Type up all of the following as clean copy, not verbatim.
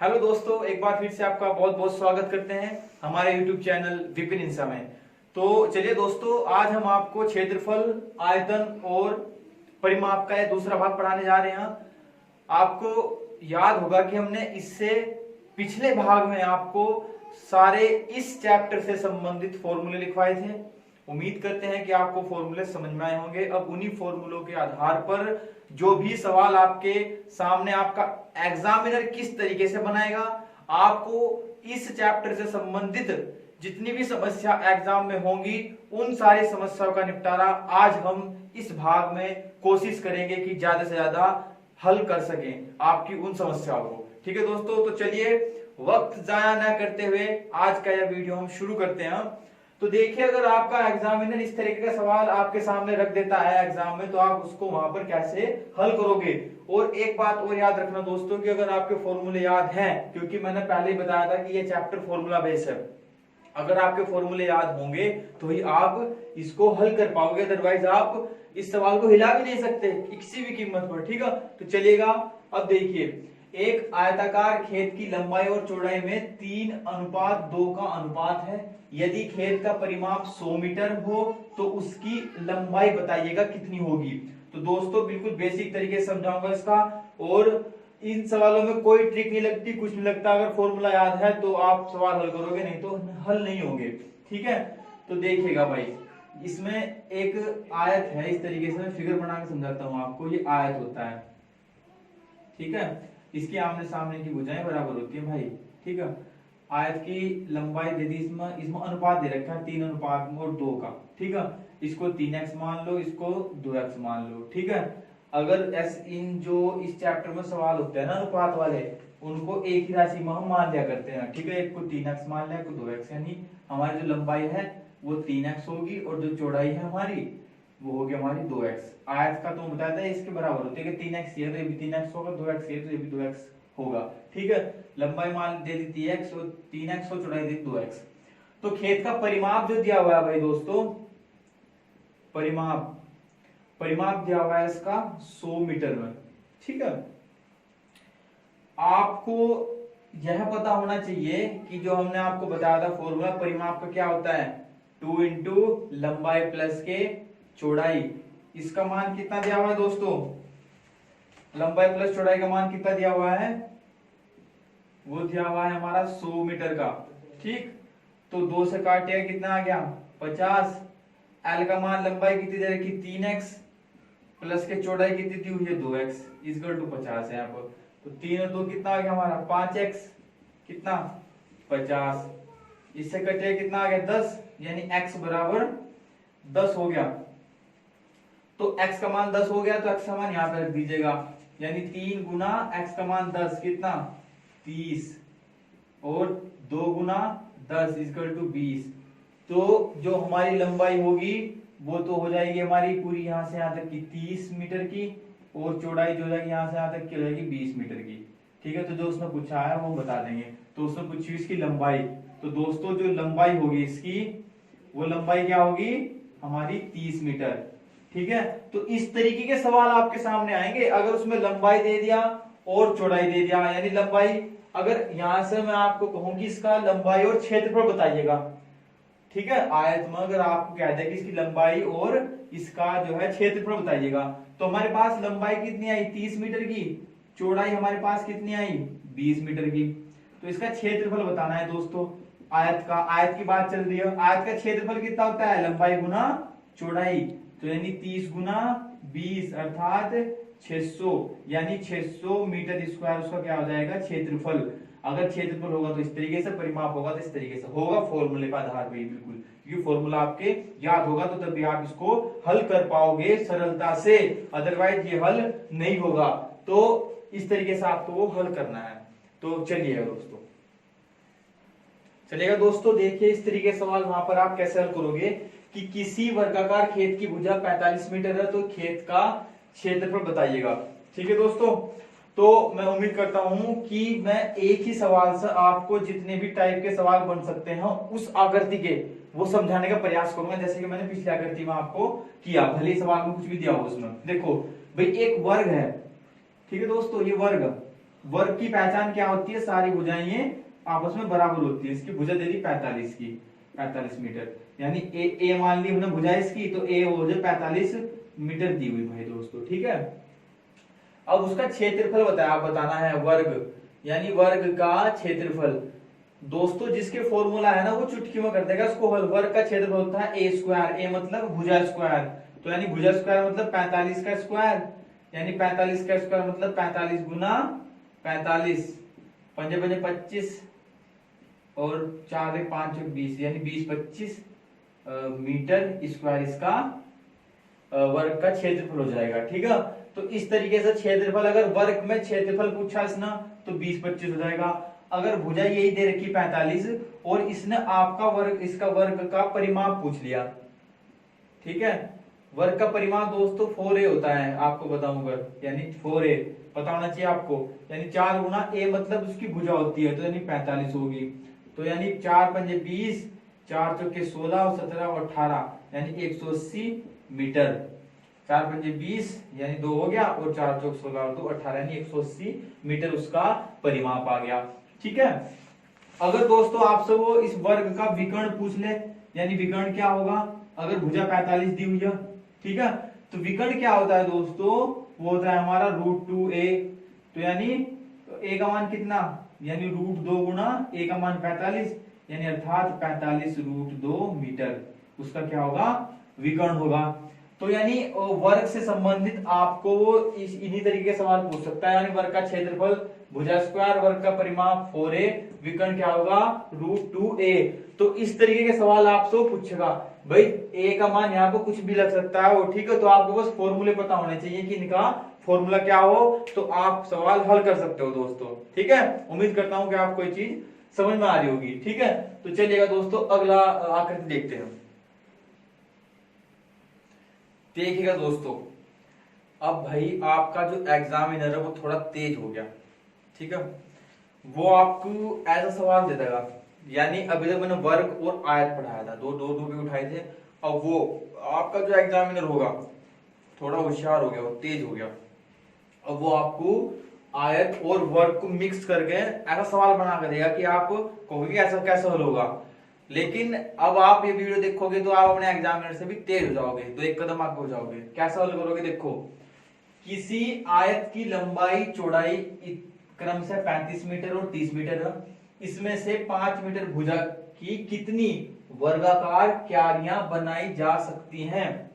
Hello दोस्तों, एक बार फिर से आपका बहुत बहुत स्वागत करते हैं हमारे YouTube चैनल विपिन इंसा में। तो चलिए दोस्तों, आज हम आपको क्षेत्रफल, आयतन और परिमाप का यह दूसरा भाग पढ़ाने जा रहे हैं। आपको याद होगा कि हमने इससे पिछले भाग में आपको सारे इस चैप्टर से संबंधित फॉर्मूले लिखवाए थे। उम्मीद करते हैं कि आपको फॉर्मूले समझ में आए होंगे। अब उन्हीं फॉर्मूलों के आधार पर जो भी सवाल आपके सामने आपका एग्जामिनर किस तरीके से बनाएगा, आपको इस चैप्टर से संबंधित जितनी भी समस्या एग्जाम में होंगी उन सारी समस्याओं का निपटारा आज हम इस भाग में कोशिश करेंगे कि ज्यादा से ज्यादा हल कर सकें आपकी उन समस्याओं को। ठीक है दोस्तों, तो चलिए वक्त जाया न करते हुए आज का यह वीडियो हम शुरू करते हैं। तो देखिए, अगर आपका एग्जामिनर इस तरीके का सवाल आपके सामने रख देता है एग्जाम में, तो आप उसको वहां पर कैसे हल करोगे। और एक बात और याद रखना दोस्तों कि अगर आपके फॉर्मूले याद हैं, क्योंकि मैंने पहले ही बताया था कि ये चैप्टर फॉर्मूला बेस है, अगर आपके फॉर्मूले याद होंगे तो ही आप इसको हल कर पाओगे, अदरवाइज आप इस सवाल को हिला भी नहीं सकते किसी भी कीमत पर। ठीक है, तो चलिएगा। अब देखिए, एक आयताकार खेत की लंबाई और चौड़ाई में 3:2 का अनुपात है। यदि खेत का परिमाप 100 मीटर हो तो उसकी लंबाई बताइएगा कितनी होगी। तो दोस्तों बिल्कुल बेसिक तरीके से समझाऊंगा इसका, और इन सवालों में कोई ट्रिक नहीं लगती, कुछ नहीं लगता। अगर फॉर्मूला याद है तो आप सवाल हल करोगे, नहीं तो हल नहीं होंगे। ठीक है, तो देखिएगा भाई, इसमें एक आयत है। इस तरीके से मैं फिगर बना के समझाता हूं आपको। ये आयत होता है, ठीक है। इसकी आमने सामने की भुजाएं बराबर होती है भाई। ठीक है, आयत की लंबाई दे दी, इसमें अनुपात दे रखा है 3:2 का। ठीक है, इसको 3x मान लो, इसको 2x मान लो। ठीक है, अगर इन जो इस चैप्टर में सवाल होते हैं ना अनुपात वाले, उनको एक ही राशि में हम मान लिया करते हैं। ठीक है, एक को 3x मान लिया, एक को 2x, यानी हमारी जो लंबाई है वो 3x होगी और जो चौड़ाई है हमारी वो होगी हमारी 2x। आयत का तो बताया था इसके बराबर होती है कि 3x ये तो ये भी 3x होगा, 2x ये तो ये भी 2x होगा। ठीक है, लंबाई मान दे दी 3x और 3x और चौड़ाई दे दी 2x। तो खेत का परिमाप जो दिया हुआ है भाई दोस्तों, परिमाप दिया हुआ है इसका 100 मीटर में। ठीक है, आपको यह पता होना चाहिए कि जो हमने आपको बताया था फॉर्मूला परिमाप का क्या होता है, 2 इंटू लंबाई प्लस के चौड़ाई। इसका मान कितना दिया हुआ है दोस्तों, लंबाई प्लस चौड़ाई का मान कितना दिया हुआ है, वो दिया हुआ है हमारा 100 मीटर का। ठीक, तो 2 से काटिएगा कितना आ गया 50। एल का मान लंबाई कितनी दे रखी 3x प्लस के चौड़ाई कितनी दी हुई है 2x इक्वल टू 50 है यहाँ पर। तो 3 और 2 कितना आ गया हमारा 5x, कितना 50। इससे कटिए कितना आ गया 10, यानी x बराबर 10 हो गया। तो x का मान 10 हो गया, तो x का मान यहाँ पे रख दीजिएगा, यानी 3 गुना x का मान 10 कितना 30 और 2 गुना 10 इक्वल टू 20। तो जो हमारी लंबाई होगी वो तो हो जाएगी हमारी पूरी यहाँ से यहाँ तक की 30 मीटर की, और चौड़ाई जो हो जाएगी यहाँ से यहाँ तक की हो जाएगी 20 मीटर की। ठीक है, तो जो उसने पूछा है वो बता देंगे। तो उसने पूछी इसकी लंबाई, तो दोस्तों जो लंबाई होगी इसकी, वो लंबाई क्या होगी हमारी 30 मीटर। ठीक है, तो इस तरीके के सवाल आपके सामने आएंगे। अगर उसमें लंबाई दे दिया और चौड़ाई दे दिया, यानी लंबाई, अगर यहां से मैं आपको कहूं कि इसका लंबाई और क्षेत्रफल बताइएगा। ठीक है, आयत में अगर आपको कह दे कि इसकी लंबाई और इसका जो है क्षेत्रफल बताइएगा, तो हमारे पास लंबाई कितनी आई 30 मीटर की, चौड़ाई हमारे पास कितनी आई 20 मीटर की। तो इसका क्षेत्रफल बताना है दोस्तों आयत का। आयत की बात चल रही है, आयत का क्षेत्रफल कितना होता है लंबाई गुना चौड़ाई, तो यानी 30 गुना 20 अर्थात 600, यानी 600 मीटर स्क्वायर उसका क्या हो जाएगा क्षेत्रफल। अगर क्षेत्रफल होगा तो इस तरीके से, परिमाप होगा तो इस तरीके से होगा, फॉर्मूले का आधार पर बिल्कुल, क्योंकि फॉर्मूला आपके याद होगा तो तभी आप इसको हल कर पाओगे सरलता से, अदरवाइज ये हल नहीं होगा। तो इस तरीके से आपको वो हल करना है। तो चलिए दोस्तों, चलिएगा दोस्तों, देखिए इस तरीके सवाल वहां पर आप कैसे हल करोगे कि किसी वर्गाकार खेत की भुजा 45 मीटर है, तो खेत का क्षेत्रफल बताइएगा। ठीक है दोस्तों, तो मैं उम्मीद करता हूं कि मैं एक ही सवाल से आपको जितने भी टाइप के सवाल बन सकते हैं उस आकृति के वो समझाने का प्रयास करूंगा, जैसे कि मैंने पिछली आकृति में आपको किया, भले सवाल में कुछ भी दिया हो उसमें। देखो भाई, एक वर्ग है, ठीक है दोस्तों, ये वर्ग वर्ग की पहचान क्या होती है, सारी भुजाएं ये आपस में बराबर होती है। इसकी भुजा दे दी 45 की, 45 मीटर, यानी ए मान ली हमने भुजा इसकी, तो ए हो जाए 45 मीटर दी हुई भाई दोस्तों, ठीक है। अब उसका क्षेत्रफल बताया, आप बताना है वर्ग, यानी वर्ग का क्षेत्रफल। दोस्तों जिसके फॉर्मूला है ना वो चुटकी में कर देगा उसको हल। वर्ग का क्षेत्रफल होता है ए स्क्वायर, ए मतलब भुजा स्क्वायर, तो यानी भुजा स्क्वायर मतलब 45 का स्क्वायर, यानी 45 का स्क्वायर मतलब 45 गुना 45, पंजे पंजे 25 और 4 एक 5 एक 20, यानी 20-25 मीटर स्क्वायर इसका वर्ग का क्षेत्रफल हो जाएगा, ठीक है। तो इस तरीके से क्षेत्रफल, अगर वर्ग में क्षेत्रफल पूछा इसने तो 20-25 हो जाएगा। अगर भुजा यही दे रखी 45 और इसने आपका वर्ग, इसका वर्ग का परिमाप पूछ लिया, ठीक है। वर्ग का परिमाप दोस्तों 4a होता है, आपको बताऊंगा, यानी 4a पता होना चाहिए आपको, यानी 4 गुना a मतलब उसकी भुजा होती है, तो यानी 45 होगी, तो यानी 4 पंजे 20, 4 चौके 16 और 17 और 18, यानी 180 मीटर। 4 पंजे 20 यानी 2 हो गया, और 4 चौक 16 और 2 18, यानी 180 मीटर उसका परिमाप आ गया, ठीक है। अगर दोस्तों आपसे वो इस वर्ग का विकर्ण पूछ ले, यानी विकर्ण क्या होगा, अगर भुजा 45 दी हुई है, ठीक है, तो विकर्ण क्या होता है दोस्तों, वो होता है हमारा √2a, तो यानी a का मान कितना, यानी √2 गुना a का मान 45, यानी अर्थात 45√2 मीटर उसका क्या होगा, विकर्ण होगा। तो यानी वर्ग से संबंधित आपको वो इन्हीं तरीके के सवाल पूछ सकता है, यानी वर्ग का क्षेत्रफल भुजा स्क्वायर, वर्ग का परिमाप 4a, विकर्ण क्या होगा √2a। तो इस तरीके के सवाल आपसे पूछेगा भाई, a का मान यहाँ पर कुछ भी लग सकता है वो, ठीक है। तो आपको बस फॉर्मूले पता होने चाहिए कि इनका फॉर्मूला क्या हो, तो आप सवाल हल कर सकते हो दोस्तों, ठीक है। उम्मीद करता हूं कि आपको ये चीज समझ में आ रही होगी, ठीक है। तो चलिएगा दोस्तों अगला आकृति देखते हैं। देखिएगा दोस्तों, अब भाई आपका जो एग्जामिनर है वो थोड़ा तेज हो गया, ठीक है। वो आपको ऐसा सवाल दे देगा, यानी अभी तक मैंने वर्ग और आयत पढ़ाया था, दो दो दो भी उठाए थे। अब वो आपका जो एग्जामिनर होगा थोड़ा होशियार हो गया, वो तेज हो गया। अब वो आपको आयत और वर्ग को मिक्स करके ऐसा सवाल बना कर देगा कि आप कहोगे ऐसा कैसे हल होगा। लेकिन अब आप ये वीडियो देखोगे तो आप अपने एग्जामिनर से भी तेज हो जाओगे, तो एक कदम आगे हो जाओगे। कैसा हल करोगे, देखो, किसी आयत की लंबाई चौड़ाई क्रम से 35 मीटर और 30 मीटर है, इसमें से 5 मीटर भुजा की कितनी वर्गाकार क्यारियां बनाई जा सकती हैं।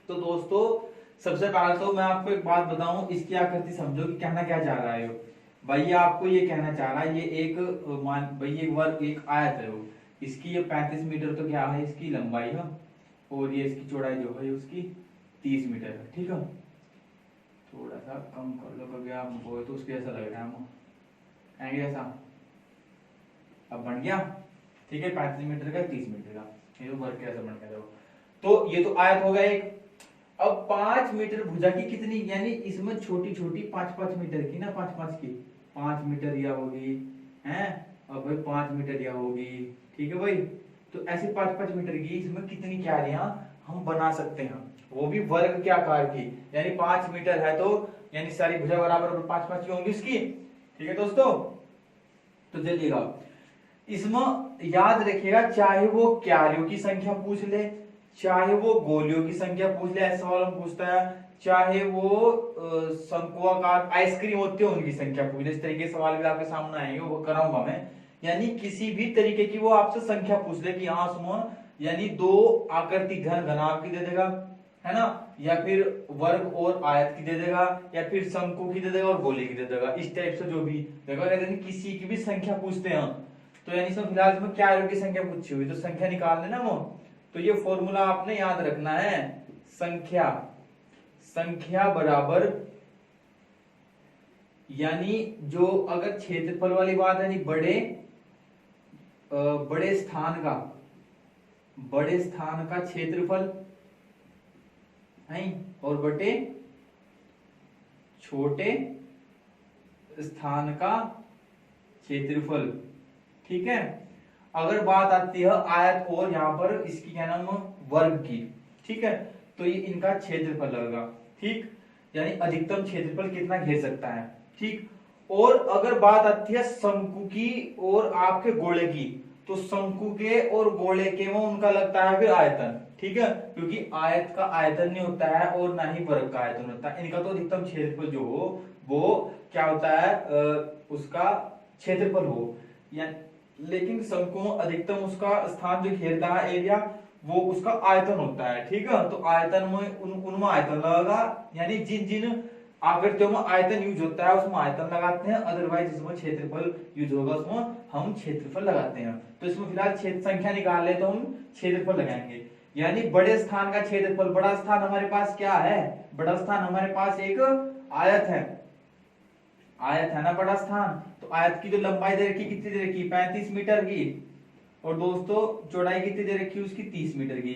तो दोस्तों सबसे पहले तो मैं आपको एक बात बताऊं, इसकी आकृति समझो कि कहना क्या चाह रहा है भाई। आपको ये कहना चाह रहा है, ये एक मान भाई एक वर्ग एक आयत है वो, इसकी ये 35 मीटर तो क्या है इसकी लंबाई है, और ये इसकी चौड़ाई जो है उसकी 30 मीटर है, ठीक है। थोड़ा सा कम कर लो, कभी आप वो तो उसके ऐसा लग रहा है एंगल ऐसा, अब बन गया, ठीक है। 35 मीटर का 30 मीटर का ये तो वर्ग कैसा बन गया। तो ये तो आयत हो गया एक। अब 5 मीटर भुजा की कितनी, यानी इसमें छोटी छोटी 5-5 मीटर की ना, 5-5 की, 5 मीटर या होगी हैं, अब भाई 5 मीटर या होगी, ठीक है भाई। तो ऐसे 5-5 मीटर की इसमें कितनी क्यारियां हम बना सकते हैं, वो भी वर्ग के आकार की, यानी 5 मीटर है तो यानी सारी भुजा बराबर 5-5 की होंगी इसकी, ठीक है दोस्तों। तो चलिएगा इसमें याद रखिएगा, चाहे वो क्यारियों की संख्या पूछ ले, चाहे वो गोलियों की संख्या पूछ ले, ऐसा सवाल हम पूछता है, चाहे वो शंकुआकार आइसक्रीम होती है उनकी संख्या पूछ ले, इस तरीके के सवाल भी आपके सामने आएंगे, वो कराऊंगा मैं। यानी किसी भी तरीके की वो आपसे संख्या पूछ ले कि हाँ सुनो, यानी 2 आकृति घन घनाभ की दे देगा, है ना, या फिर वर्ग और आयत की दे देगा, या फिर शंकु की दे देगा और गोले की दे देगा, इस टाइप से जो भी देखो, किसी की भी संख्या पूछते हैं तो यानी इसमें फिलहाल इसमें क्या की संख्या पूछी हुई, तो संख्या निकाल लेना वो। तो ये फॉर्मूला आपने याद रखना है, संख्या बराबर, यानी जो अगर क्षेत्रफल वाली बात है, यानी बड़े स्थान का क्षेत्रफल है, और बटे छोटे स्थान का क्षेत्रफल, ठीक है। अगर बात आती है आयत और यहाँ पर इसकी क्या नाम वर्ग की, ठीक है, तो ये इनका क्षेत्रफल लगेगा, ठीक, यानी अधिकतम क्षेत्रफल कितना घेर सकता है, ठीक। और अगर बात आती है शंकु की और आपके गोले की, तो शंकु के और गोले के में उनका लगता है फिर आयतन, ठीक है, क्योंकि आयत का आयतन नहीं होता है और ना ही वर्ग का आयतन होता है। इनका तो अधिकतम क्षेत्रफल जो हो वो क्या होता है, उसका क्षेत्रफल हो, या लेकिन शंकु में अधिकतम उसका स्थान जो घेरता है एरिया, वो उसका आयतन होता है, ठीक है। तो आयतन में उनमें आयतन लगेगा, यानी जिन जिन आकृतियों में आयतन यूज होता है उसमें आयतन लगाते हैं, अदरवाइज जिसमें क्षेत्रफल यूज होगा उसमें हम क्षेत्रफल लगाते हैं। तो इसमें फिलहाल क्षेत्र संख्या निकाल ले तो हम क्षेत्रफल लगाएंगे, यानी बड़े स्थान का क्षेत्रफल। बड़ा स्थान हमारे पास क्या है, बड़ा स्थान हमारे पास एक आयत है, आयत है ना बड़ा स्थान। तो आयत की जो लंबाई दे रखी कितनी दे रखी, 35 मीटर की, और दोस्तों चौड़ाई कितनी दे रखी उसकी 30 मीटर की,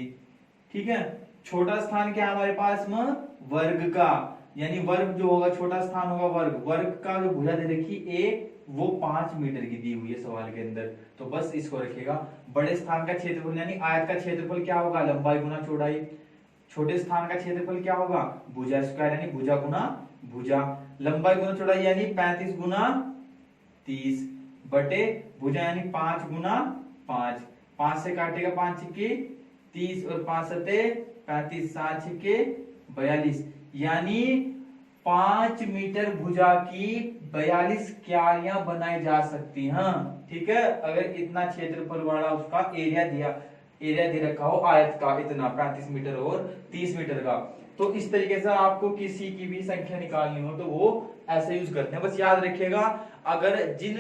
ठीक है। छोटा स्थान क्या हमारे पास में, वर्ग का, यानी वर्ग जो होगा छोटा स्थान होगा वर्ग, वर्ग का जो भुजा दे रखी ए वो 5 मीटर की दी हुई है सवाल के अंदर, तो बस इसको रखिएगा। बड़े स्थान का क्षेत्रफल यानी आयत का क्षेत्रफल क्या होगा, लंबाई गुना चौड़ाई। छोटे स्थान का क्षेत्रफल क्या होगा, भुजा स्क्वायर यानी भुजा गुना भुजा। लंबाई गुना चौड़ाई यानी 35 गुना 30 बटे भुजा यानी 5 गुना 5। 5 से काटेगा 5 छिक्के 30 और 5 सते 35, 7 छिक्के 42, यानी 5 मीटर भुजा की 42 क्यारियां बनाई जा सकती हैं, ठीक है। अगर इतना क्षेत्रफल वाला उसका एरिया दे रखा हो आयत का, इतना 35 मीटर और 30 मीटर का। तो इस तरीके से आपको किसी की भी संख्या निकालनी हो तो वो ऐसे यूज करते हैं। बस याद रखिएगा, अगर जिन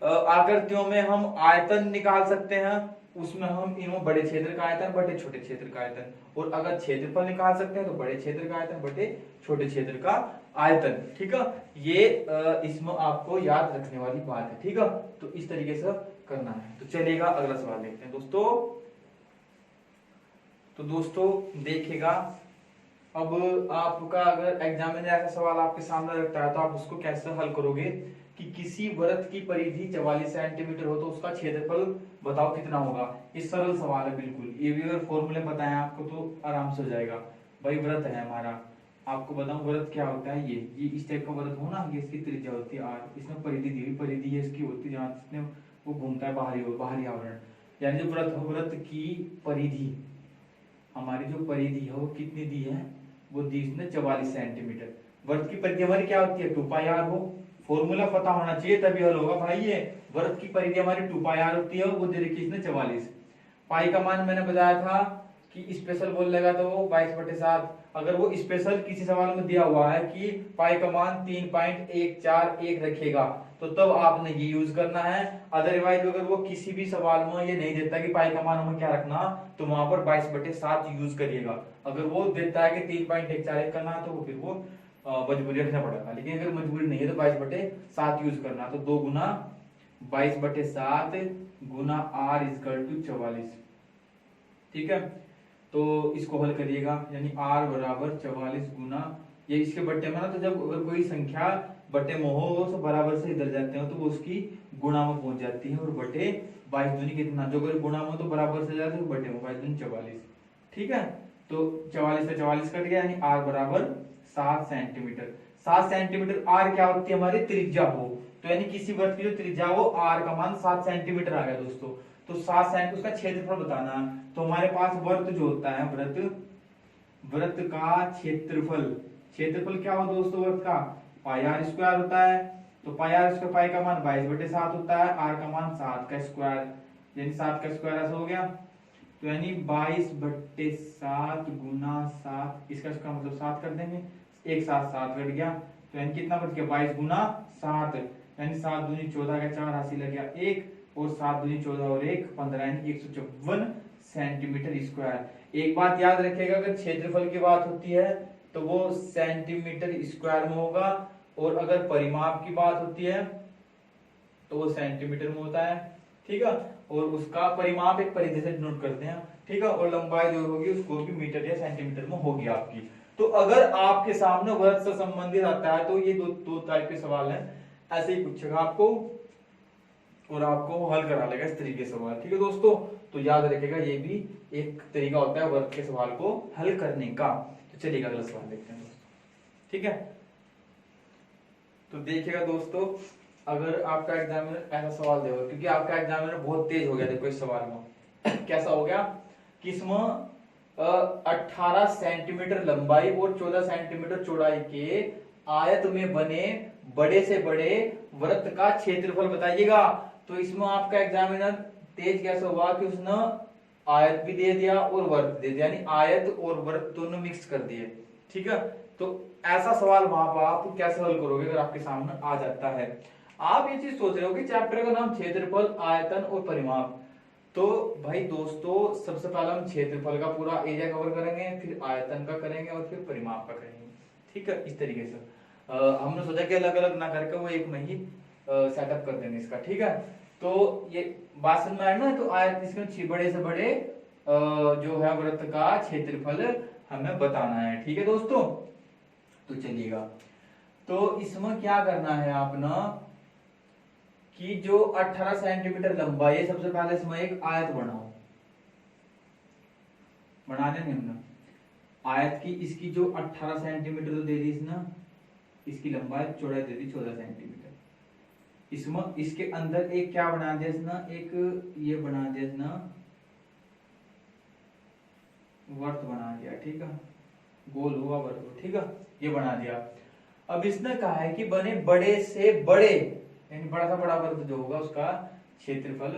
आकृतियों में हम आयतन निकाल सकते हैं उसमें हम इनमें बड़े क्षेत्र का आयतन बटे छोटे क्षेत्र का आयतन, और अगर क्षेत्रफल निकाल सकते हैं तो बड़े क्षेत्र का आयतन बटे छोटे क्षेत्र का आयतन, ठीक है। ये इसमें आपको याद रखने वाली बात है, ठीक है। तो इस तरीके से करना है। तो चलिएगा अगला सवाल देखते हैं दोस्तों। तो दोस्तों देखिएगा, अब आपका अगर एग्जाम में ऐसा सवाल आपके सामने रखता है तो आप उसको कैसे हल करोगे कि किसी वृत्त की परिधि 44 सेंटीमीटर हो तो उसका क्षेत्रफल बताओ कितना होगा। ये सरल सवाल है बिल्कुल, ये भी अगर फॉर्मूले बताएं आपको तो आराम से हो जाएगा। भाई वृत्त है हमारा, आपको बताऊं वृत्त क्या होता है, ये इस टाइप का वृत्त हो ना, ये इसकी त्रिज्या होती है r, इसमें परिधि दी हुई, परिधि ये इसकी होती है जहां वो घूमता है बाहरी आवरण, यानी जो वृत्त की परिधि, हमारी जो परिधि है वो कितनी दी है, वो दी इसने 44 सेंटीमीटर। वृत्त की परिधि हमारी क्या होती है, 2 पाई r हो, फॉर्मूला पता होना चाहिए तभी हल होगा भाई। ये वृत्त की परिधि हमारी 2 पाई r होती है, वो दे रखी इसने 44। पाई का मान मैंने बताया था कि स्पेशल बोल लेगा तो वो 22/7। अगर वो स्पेशल किसी सवाल में दिया हुआ है कि पाई का मान 3.141 रखेगा तो तब आपने ये यूज करना है। अदरवाइज अगर वो किसी भी सवाल में ये नहीं देता कि पाई का मान हमें क्या रखना, तो वहां पर 22/7 यूज करिएगा। अगर वो देता है कि 3.141 करना तो फिर वो मजबूरी रखना पड़ेगा, लेकिन अगर मजबूरी नहीं है तो 22/7 यूज करना। तो 2 गुना 22/7 गुना r = 44, ठीक है। तो इसको हल करिएगा, यानी r बराबर 44 गुना ये इसके बट्टे में ना, तो जब अगर कोई संख्या बट्टे में हो तो बराबर से इधर जाते हो तो वो उसकी गुणा में पहुंच जाती है, और बटे 22 दूनी कितना, जो अगर गुणा में तो बराबर से जाते हो बट्टे में 22 दूनी 44, ठीक है। तो 44 से 44 कट गया, यानी r बराबर 7 सेंटीमीटर। 7 सेंटीमीटर r क्या होती है हमारी त्रिज्या हो, तो यानी किसी वृत्त की जो त्रिज्या हो r का मान 7 सेंटीमीटर आ गया दोस्तों। तो 7 सेंटीमीटर उसका क्षेत्रफल बताना है। तो हमारे पास वृत्त जो होता है वृत्त का क्षेत्रफल क्या हो दोस्तों, वृत्त का पाई r स्क्वायर होता है। तो पाई r स्क्वायर, पाई का मान 22/7 होता है, r का मान 7 का स्क्वायर, यानी 7 का स्क्वायर ऐसा हो गया। तो यानी 22/7 गुना 7, इसका मतलब 7 कर देंगे, एक साथ 7 कट गया, तो यानी कितना बच गया 22 गुना 7, यानी 7 दूनी 14 का 4 हासिल लग गया 1, और 7 दूनी 14 और 1 15, यानी 154 सेंटीमीटर स्क्वायर। एक बात याद रखिएगा, अगर क्षेत्रफल की बात होती है तो वो सेंटीमीटर स्क्वायर में होगा, और अगर परिमाप की बात होती है तो वो सेंटीमीटर में होता है, ठीक है। और उसका परिमाप एक परिधि से डिनोट करते हैं, ठीक है। और लंबाई जो होगी उसको भी मीटर या सेंटीमीटर में होगी आपकी। तो अगर आपके सामने वृत्त से संबंधित आता है तो ये दो टाइप के सवाल हैं, ऐसे ही पूछेगा आपको और आपको हल करा लेगा इस तरीके से सवाल, ठीक है दोस्तों। तो याद रखिएगा ये भी एक तरीका होता है वृत्त के सवाल को हल करने का। तो चलिए अगला सवाल देखते हैं दोस्तों, ठीक है। तो देखिएगा दोस्तों, अगर आपका एग्जामिनर ऐसा सवाल देगा, क्योंकि आपका एग्जामिनर बहुत तेज हो गया, देखो इस सवाल में कैसा हो गया कि इसमें 18 सेंटीमीटर लंबाई और 14 सेंटीमीटर चौड़ाई के आयत में बने बड़े से बड़े वृत्त का क्षेत्रफल बताइएगा। तो इसमें आपका एग्जामिनर तेज कैसे हुआ कि उसने आयत भी दे दिया और वृत्त दे दिया, यानी आयत और वृत्त दोनों मिक्स कर दिए। ठीक है, तो ऐसा सवाल वहां पर आप कैसे हल करोगे अगर आपके सामने आ जाता है। आप ये चीज सोच रहे हो कि चैप्टर का नाम क्षेत्रफल, आयतन और परिमाप। तो भाई दोस्तों, सबसे पहले हम क्षेत्रफल का पूरा एरिया कवर करेंगे, फिर आयतन का करेंगे और फिर परिमाप का करेंगे। ठीक है, इस तरीके से हमने सोचा कि अलग अलग ना करके वो एक में ही सेटअप कर देंगे इसका। ठीक है, तो ये बात समझ में आया ना। तो आयत इसमें बड़े से बड़े जो है वृत्त का क्षेत्रफल हमें बताना है। ठीक है दोस्तों, तो चलिएगा, तो इसमें क्या करना है आपने कि जो 18 सेंटीमीटर लंबाई है, सबसे पहले इसमें एक आयत बनाओ, बना देंगे हमने आयत की। इसकी जो 18 सेंटीमीटर तो दे दी इसने, इसकी लंबाई चौड़ाई दे दी 14 सेंटीमीटर। इसमें इसके अंदर एक क्या बना दिया इसने, एक ये बना दिया इसने वर्त बना दिया। ठीक है, गोल हुआ वर्त। ठीक है, ये बना दिया। अब इसने कहा है कि बने बड़े से बड़े, यानी बड़ा सा बड़ा वर्ग जो होगा उसका क्षेत्रफल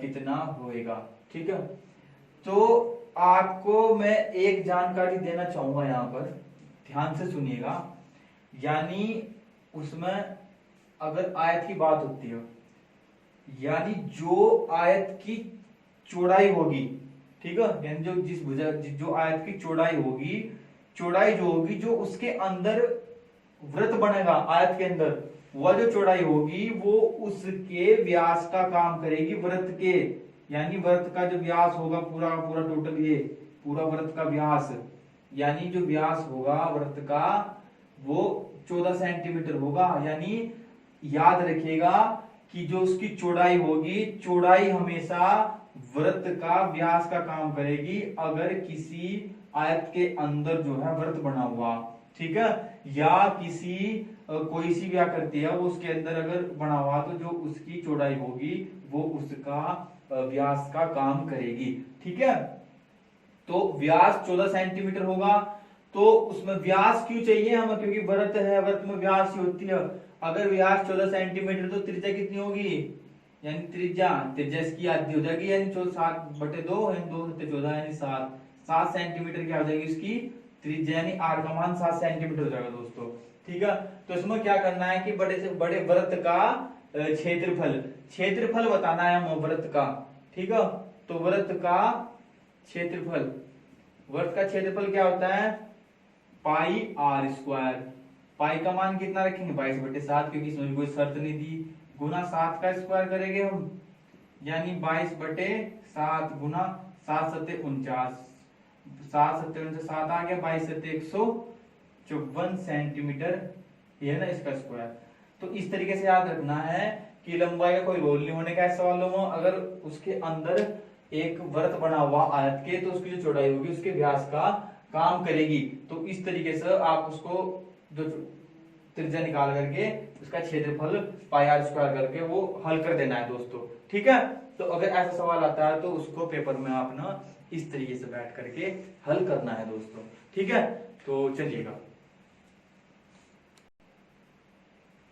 कितना होएगा। ठीक है, तो आपको मैं एक जानकारी देना चाहूंगा यहाँ पर, ध्यान से सुनिएगा। यानी उसमें अगर आयत की बात होती है, यानी जो आयत की चौड़ाई होगी, ठीक है, यानी जो जिस भुजा जो आयत की चौड़ाई होगी, चौड़ाई जो होगी जो उसके अंदर वृत्त बनेगा, आयत के अंदर वह जो चौड़ाई होगी वो उसके व्यास का काम करेगी, वृत्त के। यानी वृत्त का जो व्यास होगा पूरा पूरा टोटल, ये पूरा वृत्त का व्यास, यानी जो व्यास होगा वृत्त का वो 14 सेंटीमीटर होगा। यानी याद रखिएगा कि जो उसकी चौड़ाई होगी, चौड़ाई हमेशा वृत्त का व्यास का काम करेगी अगर किसी आयत के अंदर जो है वृत्त बना हुआ। ठीक है, या किसी कोई सी भी आकृति है वो उसके अंदर अगर बना हुआ, तो जो उसकी चौड़ाई होगी वो उसका व्यास का काम करेगी। ठीक है, तो व्यास 14 सेंटीमीटर होगा। तो उसमें व्यास क्यों चाहिए हमें, क्योंकि वृत्त है, वृत्त में व्यास ही होती है। अगर व्यास 14 सेंटीमीटर तो त्रिज्या कितनी होगी, यानी त्रिज्या इसकी आधी हो जाएगी, यानी 7/2 यानी 2 × 14 यानी 7 सेंटीमीटर क्या हो जाएगी उसकी त्रिज्या, यानी आर का मान 7 सेंटीमीटर हो जाएगा दोस्तों। ठीक है, तो इसमें क्या करना है कि बड़े से बड़े वृत्त का क्षेत्रफल बताना है हमें वृत्त का। ठीक है, तो वृत्त का क्षेत्रफल, वृत्त का क्षेत्रफल क्या होता है, πr²। पाई का मान कितना रखेंगे 22/7, क्योंकि इसमें कोई शर्त नहीं दी, गुना 7 का स्क्वायर करेंगे हम, यानी 22/7 गुना 7 × 7 = 49, 7 × 7 = 7 आ गया, 22 × 7 = 154 सेंटीमीटर, ये है ना इसका स्क्वायर। तो इस तरीके से याद रखना है कि लंबाई का कोई रोल नहीं होने का इस सवालों में। अगर उसके अंदर एक वृत्त बना हुआ आयत के, तो उसकी जो चौड़ाई होगी उसके व्यास का काम करेगी। तो इस तरीके से आप उसको जो त्रिज्या निकाल करके उसका क्षेत्रफल πr² करके वो हल कर देना है दोस्तों। ठीक है, तो अगर ऐसा सवाल आता है तो उसको पेपर में आप ना इस तरीके से बैठ करके हल करना है दोस्तों। ठीक है, तो चलिएगा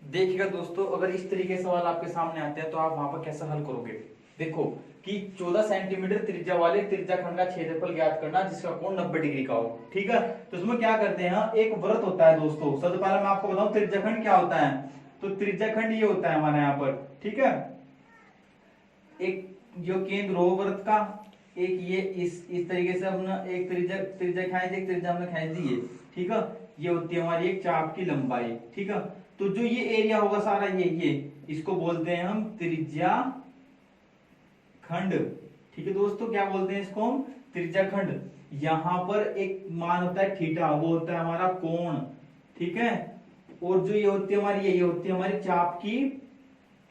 देखिएगा दोस्तों, अगर इस तरीके से सवाल आपके सामने आते हैं तो आप वहां पर कैसे हल करोगे। देखो कि 14 सेंटीमीटर त्रिज्या वाले त्रिज्याखंड का क्षेत्रफल ज्ञात करना जिसका कोण 90 डिग्री का हो। ठीक है, तो इसमें क्या करते हैं, एक वृत्त होता है दोस्तों। सबसे पहले मैं आपको बताऊं त्रिज्याखंड क्या होता है। तो त्रिज्याखंड ये होता है हमारे यहाँ पर। ठीक है, एक जो केंद्र हो वृत्त का, एक ये इस तरीके से हमने एक त्रिज्या खींच, एक त्रिज्या हमने खींच दी है। ठीक है, ये होती है हमारी एक चाप की लंबाई। ठीक है, तो जो ये एरिया होगा सारा ये इसको बोलते हैं हम त्रिज्या खंड। ठीक है दोस्तों, क्या बोलते हैं इसको हम त्रिज्या खंड। यहां पर एक मान होता है थीटा, वो होता है हमारा कोण। ठीक है, और जो ये होती है हमारी ये होती है हमारी चाप की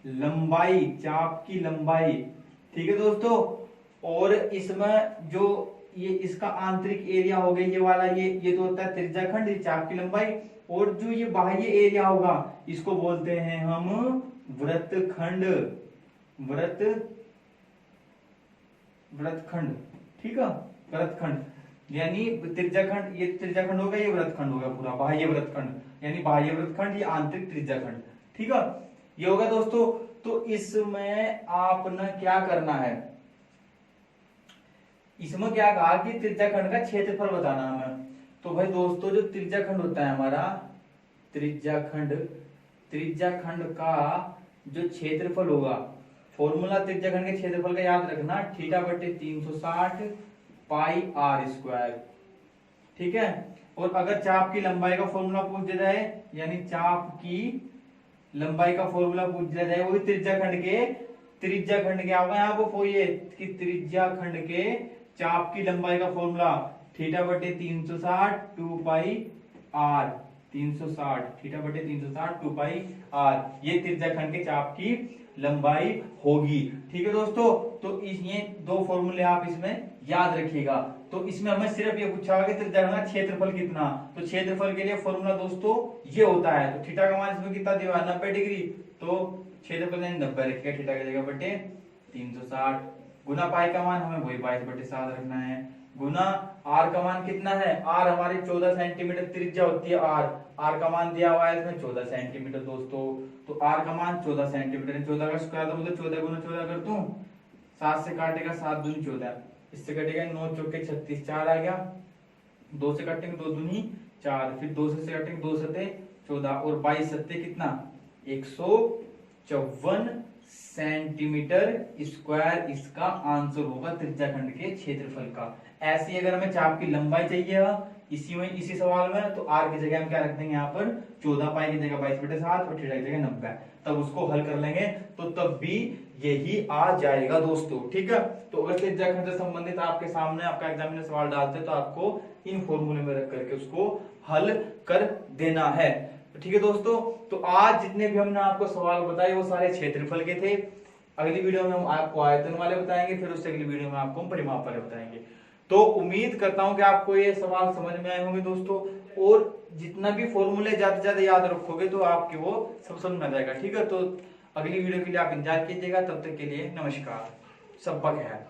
लंबाई, चाप की लंबाई। ठीक है दोस्तों, और इसमें जो ये इसका आंतरिक एरिया हो गया ये वाला, ये तो होता है त्रिज्याखंड, ये चाप की लंबाई। और जो ये बाह्य एरिया होगा इसको बोलते हैं हम वृत्तखंड, वृत्तखंड, ठीक है, वृत्तखंड यानी त्रिज्याखंड, ये त्रिज्याखंड होगा, ये वृत्तखंड होगा पूरा, बाह्य वृत्तखंड यानी बाह्य वृत्तखंड, ये आंतरिक त्रिज्याखंड, ठीक है, ये होगा दोस्तों। तो इसमें आपने क्या करना है, इसमें क्या कहा कि त्रिज्याखंड का क्षेत्रफल बताना हमें। तो भाई दोस्तों जो त्रिज्याखंड होता है हमारा, त्रिज्याखंड का जो क्षेत्रफल होगा, फॉर्मूला त्रिज्याखंड के क्षेत्रफल का याद रखना, थीटा बटे 360 पाई आर स्क्वायर, ठीक है। और अगर चाप की लंबाई का फॉर्मूला पूछ दिया जाए, यानी चाप की लंबाई का फॉर्मूला पूछ दिया जाए, वो भी त्रिज्याखंड के क्या होगा यहाँ पर, ये कि त्रिज्याखंड के चाप की लंबाई का फॉर्मूला थीटा बटे 360 2 पाई आर, 360 थीटा बटे 360 2 पाई आर, ये त्रिज्याखंड के चाप की लंबाई होगी, ठीक है दोस्तों। तो ये दो फॉर्मूले आप इसमें याद रखिएगा। तो इसमें हमें सिर्फ ये पूछा होगा कि त्रिज्याखंड का क्षेत्रफल कितना, तो क्षेत्रफल के लिए फॉर्मूला दोस्तों ये होता है। तो थीटा का मान इसमें कितना दिया है, 90 डिग्री, तो क्षेत्रफल 90 रखिएगा थीटा की जगह बटे 360, गुना पाई का मान हमें वही 22/7 रखना है, गुना आर का मान कितना है, आर हमारी 14 सेंटीमीटर त्रिज्या होती है, आर का मान दिया हुआ है इसमें 14 सेंटीमीटर दोस्तों। तो आर का मान 14 सेंटीमीटर, 14 का स्क्वायर तो मतलब 14 गुना 14 कर दूं, 7 से काटेगा 7 दूनी 14, इससे कटेगा 9 चौके 36, 4 आ गया, 2 से काटेंगे 2 दूनी 4, फिर 2 से काटेंगे 2 सते 14 और 22 सत्ते कितना 154 सेंटीमीटर स्क्वायर इसका आंसर होगा त्रिज्याखंड के क्षेत्रफल का। ऐसी अगर हमें चाप की लंबाई चाहिए इसी सवाल में, तो आर की जगह हम क्या रख देंगे यहाँ पर 14 पाई की जगह 22/7 और थीटा की जगह 90, तब उसको हल कर लेंगे तो तब भी यही आ जाएगा दोस्तों, ठीक है। तो अगर त्रिज्याखंड से संबंधित आपके सामने आपका एग्जाम में सवाल डालते हैं तो आपको इन फॉर्मूले में रख करके उसको हल कर देना है, ठीक है दोस्तों। तो आज जितने भी हमने आपको सवाल बताए वो सारे क्षेत्रफल के थे। अगली वीडियो में हम आपको आयतन वाले बताएंगे, फिर उससे अगली वीडियो में आपको हम परिमाप वाले बताएंगे। तो उम्मीद करता हूं कि आपको ये सवाल समझ में आए होंगे दोस्तों, और जितना भी फॉर्मूले ज्यादा से ज्यादा याद रखोगे तो आपके वो सब समझ में आ जाएगा, ठीक है। तो अगली वीडियो के लिए आप इंतजार कीजिएगा, तब तक के लिए नमस्कार, सब है।